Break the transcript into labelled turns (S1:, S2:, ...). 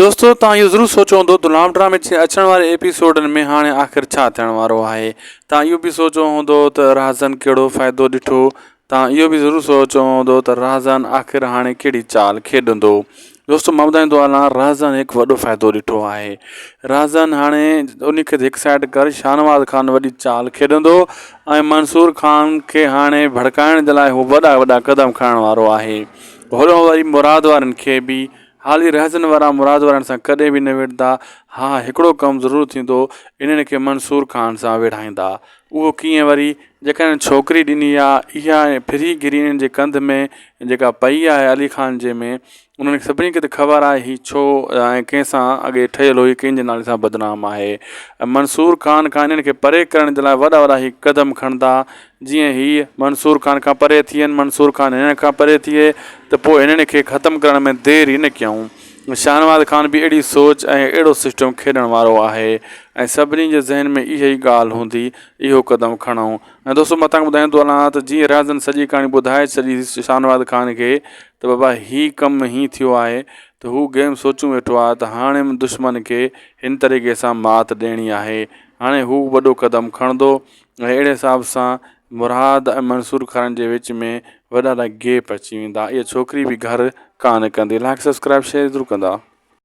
S1: दोस्तों तव्हां इहो ज़रूरु सोचियो हूंदो गुलाम ड्रामे जे अचण वारे एपिसोडनि में हाणे आख़िर छा थियण वारो आहे। तव्हां इहो बि सोचियो हूंदो त राज़न कहिड़ो फ़ाइदो ॾिठो। तव्हां इहो बि ज़रूरु सोचियो हूंदो त राज़न आख़िर हाणे कहिड़ी चाल खेॾंदो। दोस्तों मां ॿुधाईंदो हलां, राज़न हिकु वॾो फ़ाइदो ॾिठो आहे। राज़न हाणे उन खे हिकु साइड कर शाहनवाज़ ख़ान वॾी चाल खेॾंदो ऐं मंसूर ख़ान खे हाणे भड़काइण जे लाइ हू वॾा वॾा क़दम खणण वारो आहे। होॾो वरी मुराद वारनि खे बि हाली रहज़न वारा मुराद वारनि सां कॾहिं बि न विढ़ंदा। हा, हिकिड़ो कमु ज़रूरु थींदो, इन्हनि खे मंसूर ख़ान सां विढ़ाईंदा। उहो कीअं वरी, जेका छोकिरी ॾिनी आहे इहा फिरी गिरी इन्हनि जे कंध में जेका पई आहे अली ख़ान जे में, उन्हनि सभिनी खे त ख़बर आहे हीअ छो ऐं कंहिंसां अॻे ठहियलु हुई, कंहिंजे नाले सां बदनाम आहे। मंसूर ख़ान खां इन्हनि खे परे करण जे लाइ वॾा वॾा ही क़दम खणंदा। जीअं हीअ मंसूर ख़ान खां परे थियनि, मंसूर ख़ान हिन खां परे थिए त पोइ हिननि खे ख़तमु करण में देरि ई न कयूं। शाहनवाज़ ख़ान बि अहिड़ी सोच ऐं अहिड़ो सिस्टम खेॾण वारो आहे ऐं सभिनी जे ज़हन में इहा ई ॻाल्हि हूंदी, इहो क़दम खणूं। ऐं दोस्तों मां तव्हांखे ॿुधाईंदो हलां त जीअं राज़न सॼी कहाणी ॿुधाए छॾी शाहनवाज़ ख़ान खे त बाबा हीअ कमु हीअं थियो आहे त हू गेम सोचूं वेठो आहे त हाणे दुश्मन खे हिन तरीक़े सां मात ॾियणी आहे। हाणे हू वॾो क़दम खणंदो ऐं अहिड़े हिसाब सां मुराद ऐं मंसूर ख़ान जे विच में वॾा वॾा गैप अची वेंदा। इहा छोकिरी बि घरु कान कंदी। लाइक सब्सक्राइब शेयर ज़रूरु कंदा।